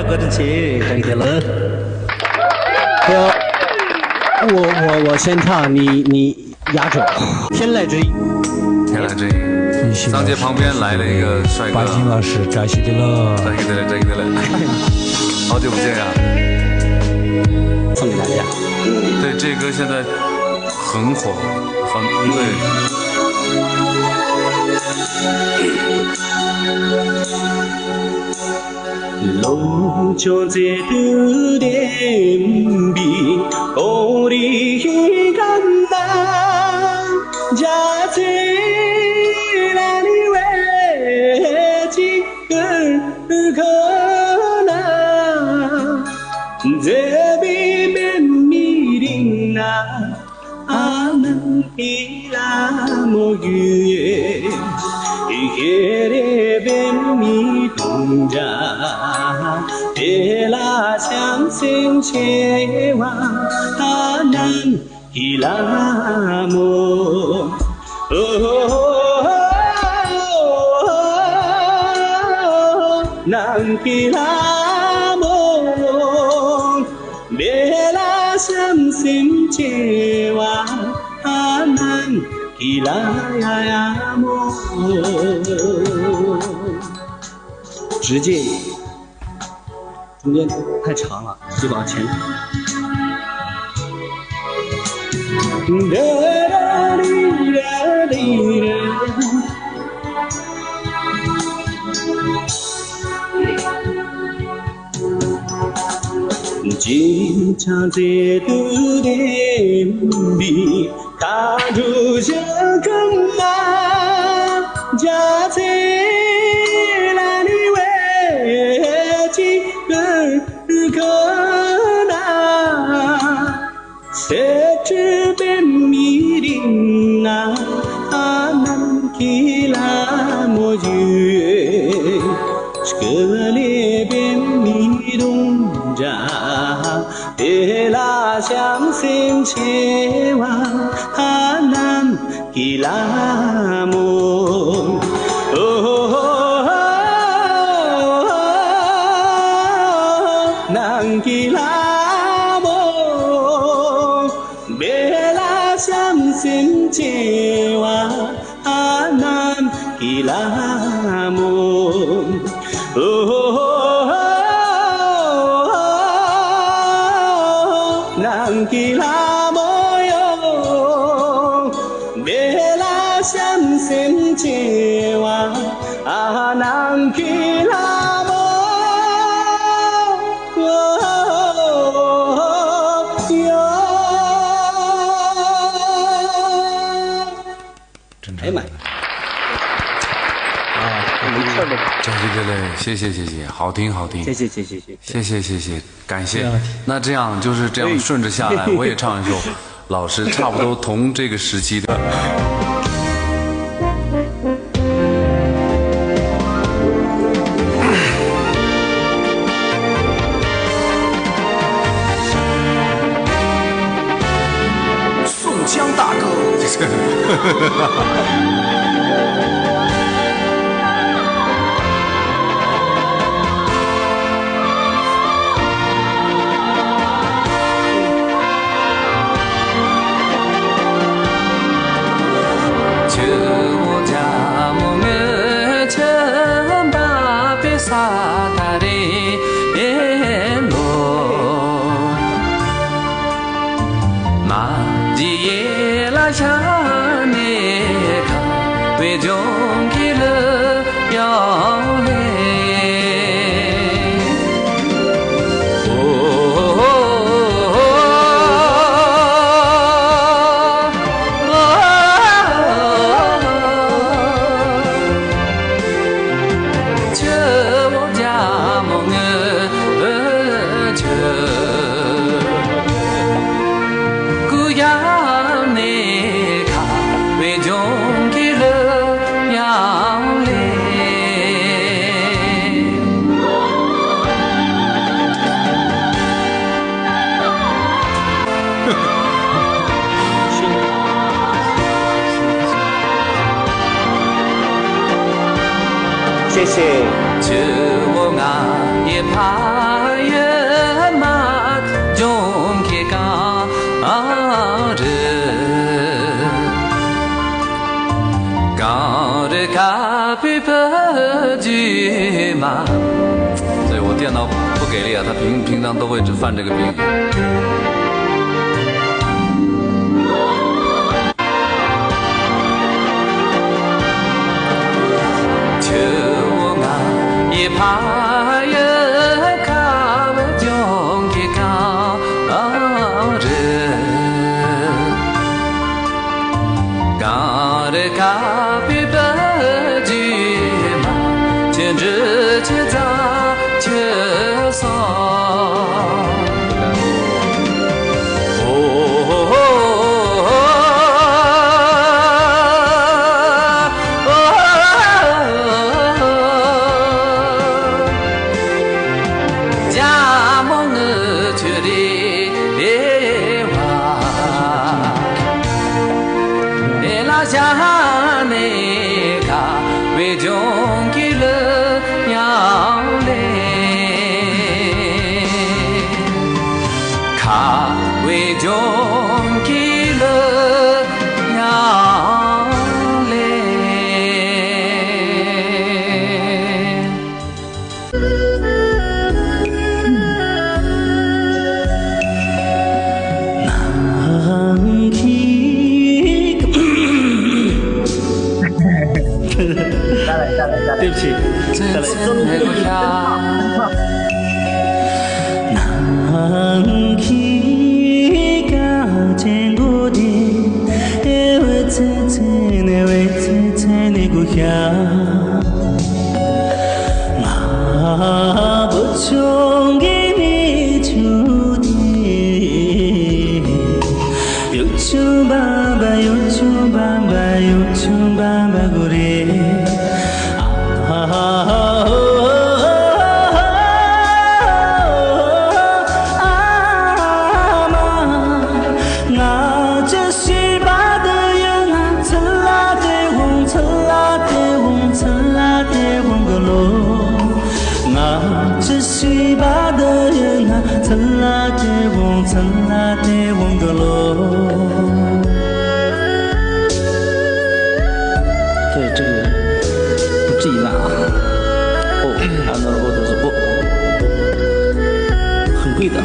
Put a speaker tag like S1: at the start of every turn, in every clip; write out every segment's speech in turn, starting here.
S1: 要搁着去，这一点了。
S2: 我先唱，你压轴。天籁之音，
S3: 天籁之音。张杰旁边来了一个帅哥，
S4: 巴金老师，扎西的了，
S3: 扎西的了，扎西的了，好久不见呀！
S2: 送给大家。
S3: 对，这歌现在很火，很对。
S1: 路上这嘟点比，我的干呐，家在哪里为几个可能？这边边米林呐，阿能伊拉莫约。夜边米东家，别拉相思切瓦，阿南伊拉莫。南伊拉莫，别拉相思切瓦，阿南。伊拉呀呀莫，直接中间太长了，就往前。经常在都的比。他住这个嘛，家在哪里为几个可能？谁知边米林啊，阿南基拉莫约，这里边米东家，别拉相思切瓦。伊拉莫，南伊拉莫，别拉相思切瓦，南伊拉莫，南伊拉莫。相思切瓦，阿南基拉莫，
S2: 哎呀妈！没事的。
S3: 张西的嘞，谢谢，好听。谢谢，感谢。那这样就是这样顺着下来，我也唱一首老师差不多同这个时期的。
S1: 江大哥，
S3: 就我家我们家把别萨达的罗，那夜拉下那卡为中给了要嘞。
S2: 谢谢。
S3: 就我也怕。Happy birthday 嘛，所以我电脑不给力啊，他平常都会只犯这个病。秋啊，也怕人看不中的高人，高的Happy birthday 嘛，牵着牵着牵手。
S2: 对不起，再来。对，这个不至于烂啊。哦，按照我都是不，很贵的。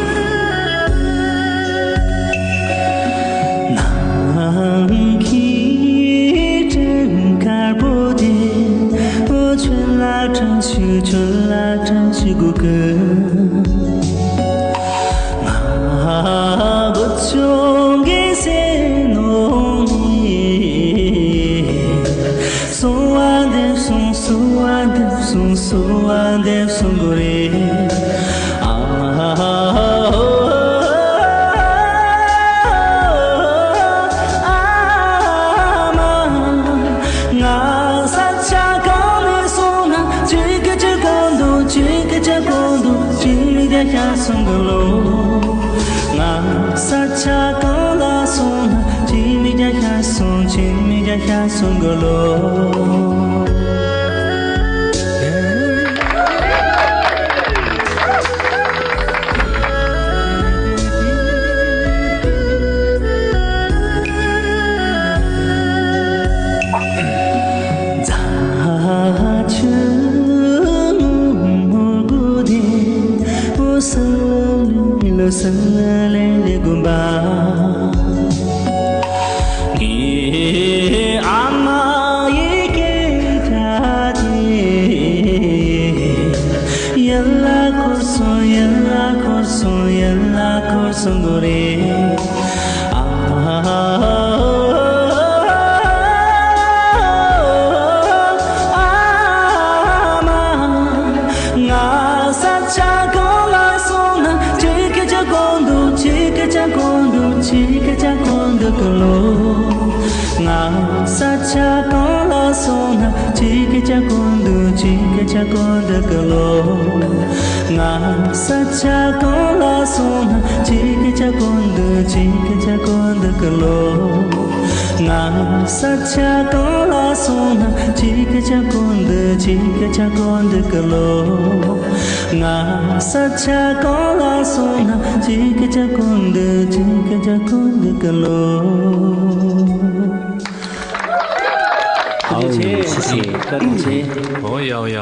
S2: 好，谢谢。谢，多感谢。
S4: 哦呀呀。